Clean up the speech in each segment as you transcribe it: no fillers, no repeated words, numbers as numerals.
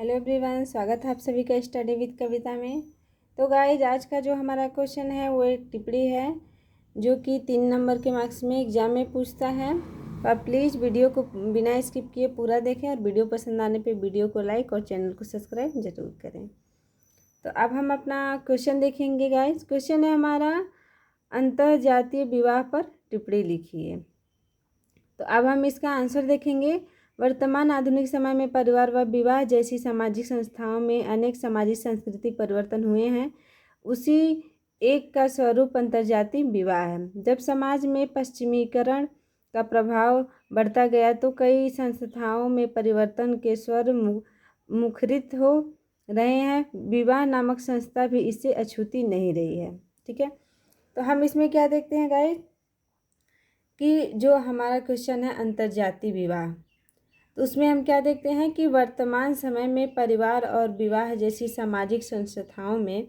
Hello everyone, स्वागत है आप सभी का स्टडी विद कविता में। तो गाइज, आज का जो हमारा क्वेश्चन है वो एक टिप्पणी है जो कि 3 नंबर के मार्क्स में एग्जाम में पूछता है। तो आप प्लीज़ वीडियो को बिना स्किप किए पूरा देखें और वीडियो पसंद आने पे वीडियो को लाइक और चैनल को सब्सक्राइब जरूर करें। तो अब हम अपना क्वेश्चन देखेंगे गाइज। क्वेश्चन है हमारा, अंतर्जातीय विवाह पर टिप्पणी लिखिए। तो अब हम इसका आंसर देखेंगे। वर्तमान आधुनिक समय में परिवार व विवाह जैसी सामाजिक संस्थाओं में अनेक सामाजिक सांस्कृतिक परिवर्तन हुए हैं। उसी एक का स्वरूप अंतर्जातीय विवाह है। जब समाज में पश्चिमीकरण का प्रभाव बढ़ता गया तो कई संस्थाओं में परिवर्तन के स्वर मुखरित हो रहे हैं। विवाह नामक संस्था भी इससे अछूती नहीं रही है। ठीक है, तो हम इसमें क्या देखते हैं गाइस कि जो हमारा क्वेश्चन है अंतर्जातीय विवाह, तो उसमें हम क्या देखते हैं कि वर्तमान समय में परिवार और विवाह जैसी सामाजिक संस्थाओं में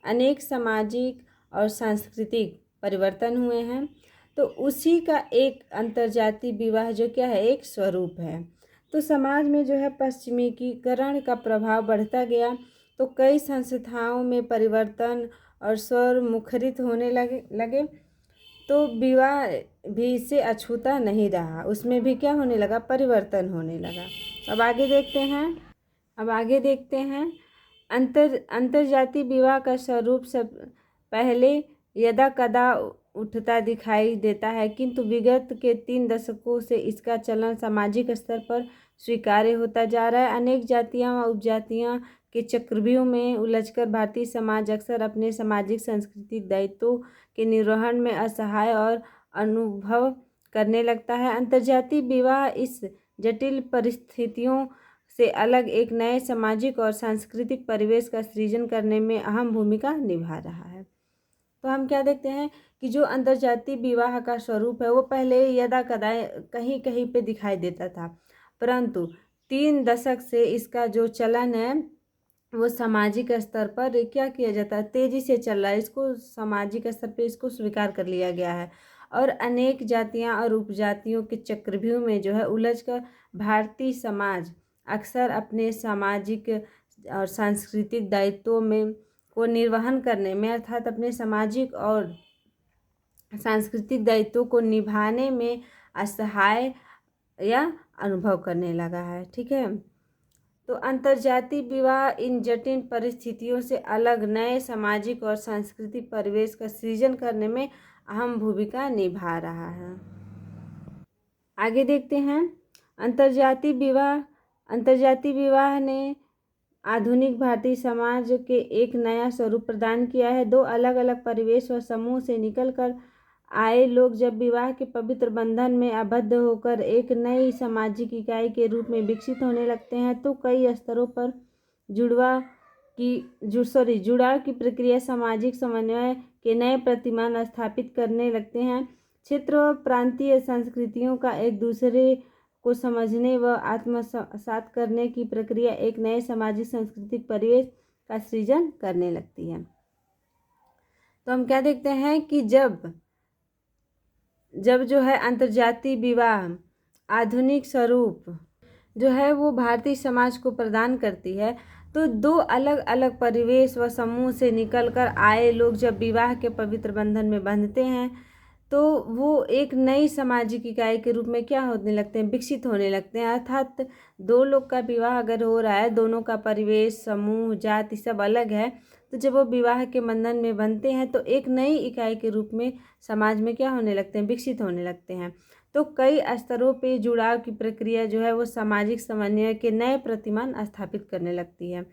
अनेक सामाजिक और सांस्कृतिक परिवर्तन हुए हैं। तो उसी का एक अंतर्जातीय विवाह जो क्या है, एक स्वरूप है। तो समाज में जो है पश्चिमीकरण का प्रभाव बढ़ता गया तो कई संस्थाओं में परिवर्तन और स्वर मुखरित होने लगे तो विवाह भी इससे अछूता नहीं रहा, उसमें भी क्या होने लगा, परिवर्तन होने लगा। अब आगे देखते हैं अंतर्जातीय विवाह का स्वरूप सब पहले यदा कदा उठता दिखाई देता है, किंतु विगत के 3 दशकों से इसका चलन सामाजिक स्तर पर स्वीकार्य होता जा रहा है। अनेक जातियाँ व उपजातियाँ के चक्रव्यूह में उलझकर भारतीय समाज अक्सर अपने सामाजिक सांस्कृतिक दायित्वों के निर्वहन में असहाय और अनुभव करने लगता है। अंतर्जातीय विवाह इस जटिल परिस्थितियों से अलग एक नए सामाजिक और सांस्कृतिक परिवेश का सृजन करने में अहम भूमिका निभा रहा है। तो हम क्या देखते हैं कि जो अंतर्जातीय विवाह का स्वरूप है वो पहले यदा कदा कहीं कहीं पे दिखाई देता था, परंतु 3 दशक से इसका जो चलन है वो सामाजिक स्तर पर क्या किया जाता है, तेजी से चल रहा है। इसको सामाजिक स्तर पे इसको स्वीकार कर लिया गया है और अनेक जातियां और उपजातियों के चक्रव्यूह में जो है उलझकर भारतीय समाज अक्सर अपने सामाजिक और सांस्कृतिक दायित्वों में को निर्वहन करने में, अर्थात अपने सामाजिक और सांस्कृतिक दायित्वों को निभाने में असहाय या अनुभव करने लगा है। ठीक है, तो अंतर्जातीय विवाह इन जटिल परिस्थितियों से अलग नए सामाजिक और सांस्कृतिक परिवेश का सृजन करने में अहम भूमिका निभा रहा है। आगे देखते हैं, अंतर्जातीय विवाह ने आधुनिक भारतीय समाज के एक नया स्वरूप प्रदान किया है। 2 अलग अलग परिवेश व समूह से निकलकर आए लोग जब विवाह के पवित्र बंधन में आबद्ध होकर एक नई सामाजिक इकाई के रूप में विकसित होने लगते हैं तो कई स्तरों पर जुड़ाव की प्रक्रिया सामाजिक समन्वय के नए प्रतिमान स्थापित करने लगते हैं। क्षेत्र व प्रांतीय संस्कृतियों का एक दूसरे को समझने व आत्मसात करने की प्रक्रिया एक नए सामाजिक सांस्कृतिक परिवेश का सृजन करने लगती है। तो हम क्या देखते हैं कि जब जो है अंतर्जातीय विवाह आधुनिक स्वरूप जो है वो भारतीय समाज को प्रदान करती है तो 2 अलग अलग परिवेश व समूह से निकलकर आए लोग जब विवाह के पवित्र बंधन में बंधते हैं तो वो एक नई सामाजिक इकाई के रूप में क्या होने लगते हैं, विकसित होने लगते हैं। अर्थात 2 लोग का विवाह अगर हो रहा है, दोनों का परिवेश, समूह, जाति सब अलग है, तो जब वो विवाह के बंधन में बनते हैं तो एक नई इकाई के रूप में समाज में क्या होने लगते हैं, विकसित होने लगते हैं। तो कई स्तरों पे जुड़ाव की प्रक्रिया जो है वो सामाजिक समन्वय के नए प्रतिमान स्थापित करने लगती है।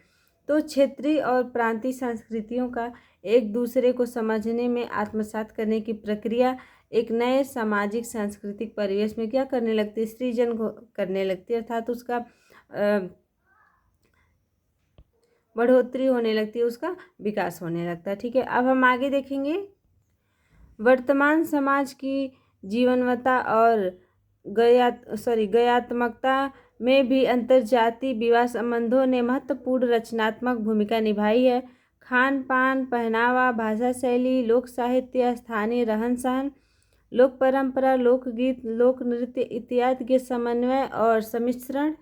तो क्षेत्रीय और प्रांतीय संस्कृतियों का एक दूसरे को समझने में आत्मसात करने की प्रक्रिया एक नए सामाजिक सांस्कृतिक परिवेश में क्या करने लगती है, सृजन करने लगती है, अर्थात उसका बढ़ोतरी होने लगती है, उसका विकास होने लगता है। ठीक है, अब हम आगे देखेंगे, वर्तमान समाज की जीवनवत्ता और गयात्मकता में भी अंतर्जातीय विवाह संबंधों ने महत्वपूर्ण रचनात्मक भूमिका निभाई है। खान पान, पहनावा, भाषा शैली, लोक साहित्य, स्थानीय रहन सहन, लोक परंपरा, लोकगीत, लोक नृत्य इत्यादि के समन्वय और सम्मिश्रण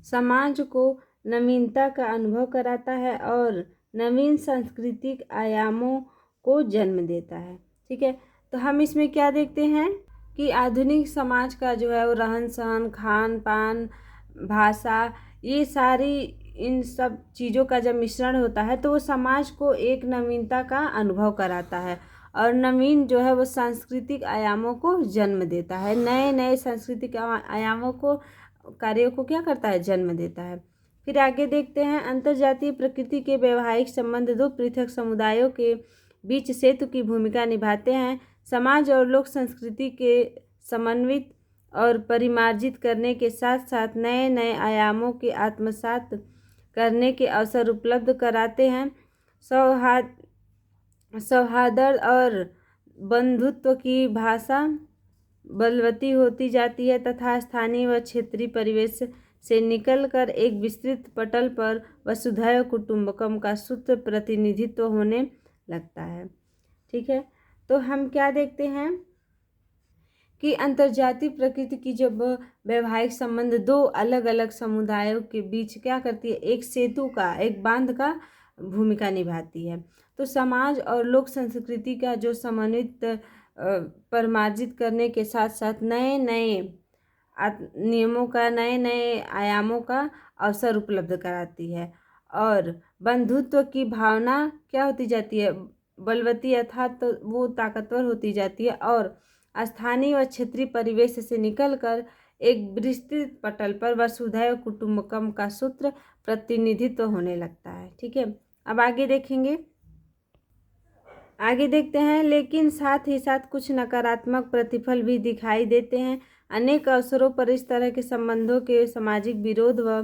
समाज को नवीनता का अनुभव कराता है और नवीन सांस्कृतिक आयामों को जन्म देता है। ठीक है, तो हम इसमें क्या देखते हैं कि आधुनिक समाज का जो है वो रहन सहन, खान पान, भाषा, ये सारी इन सब चीज़ों का जब मिश्रण होता है तो वो समाज को एक नवीनता का अनुभव कराता है और नवीन जो है वो सांस्कृतिक आयामों को जन्म देता है। नए नए सांस्कृतिक आयामों को, कार्यों को क्या करता है, जन्म देता है। फिर आगे देखते हैं, अंतर्जातीय प्रकृति के वैवाहिक संबंध दो पृथक समुदायों के बीच सेतु की भूमिका निभाते हैं। समाज और लोक संस्कृति के समन्वित और परिमार्जित करने के साथ साथ नए नए आयामों के आत्मसात करने के अवसर उपलब्ध कराते हैं। सौहार्द और बंधुत्व की भाषा बलवती होती जाती है तथा स्थानीय व क्षेत्रीय परिवेश से निकलकर एक विस्तृत पटल पर वसुधैव कुटुंबकम का सूत्र प्रतिनिधित्व होने लगता है। ठीक है, तो हम क्या देखते हैं कि अंतर्जातीय प्रकृति की जब वैवाहिक संबंध दो अलग अलग समुदायों के बीच क्या करती है, एक सेतु का, एक बांध का भूमिका निभाती है। तो समाज और लोक संस्कृति का जो समन्वित परिमार्जित करने के साथ साथ नए नए नियमों का, नए नए आयामों का अवसर उपलब्ध कराती है और बंधुत्व की भावना क्या होती जाती है, बलवती अर्थात तो वो ताकतवर होती जाती है और स्थानीय व क्षेत्रीय परिवेश से निकलकर एक विस्तृत पटल पर वसुधैव कुटुंबकम का सूत्र प्रतिनिधित्व होने लगता है। ठीक है, अब आगे देखेंगे, आगे देखते हैं, लेकिन साथ ही साथ कुछ नकारात्मक प्रतिफल भी दिखाई देते हैं। अनेक अवसरों पर इस तरह के संबंधों के सामाजिक विरोध व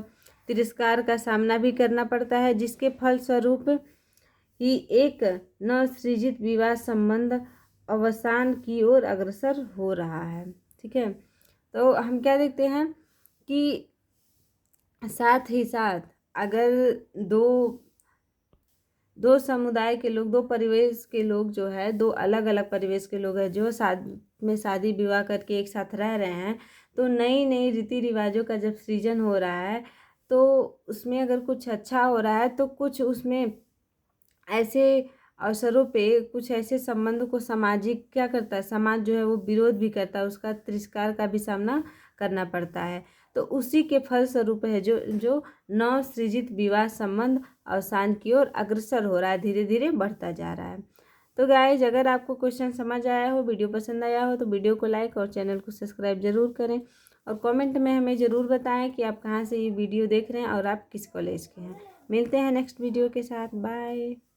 तिरस्कार का सामना भी करना पड़ता है, जिसके फलस्वरूप ही एक नवसृजित विवाह संबंध अवसान की ओर अग्रसर हो रहा है। ठीक है, तो हम क्या देखते हैं कि साथ ही साथ अगर दो समुदाय के लोग, दो परिवेश के लोग जो है, दो अलग अलग परिवेश के लोग हैं जो शादी विवाह करके एक साथ रह रहे हैं, तो नई नई रीति रिवाजों का जब सृजन हो रहा है तो उसमें अगर कुछ अच्छा हो रहा है तो कुछ उसमें ऐसे अवसरों पे कुछ ऐसे संबंधों को सामाजिक क्या करता है, समाज जो है वो विरोध भी करता है, उसका तिरस्कार का भी सामना करना पड़ता है। तो उसी के फलस्वरूप है जो नव सृजित विवाह संबंध अवसान की ओर अग्रसर हो रहा है, धीरे धीरे बढ़ता जा रहा है। तो गाइज, अगर आपको क्वेश्चन समझ आया हो, वीडियो पसंद आया हो तो वीडियो को लाइक और चैनल को सब्सक्राइब जरूर करें और कमेंट में हमें ज़रूर बताएं कि आप कहाँ से ये वीडियो देख रहे हैं और आप किस कॉलेज के हैं। मिलते हैं नेक्स्ट वीडियो के साथ, बाय।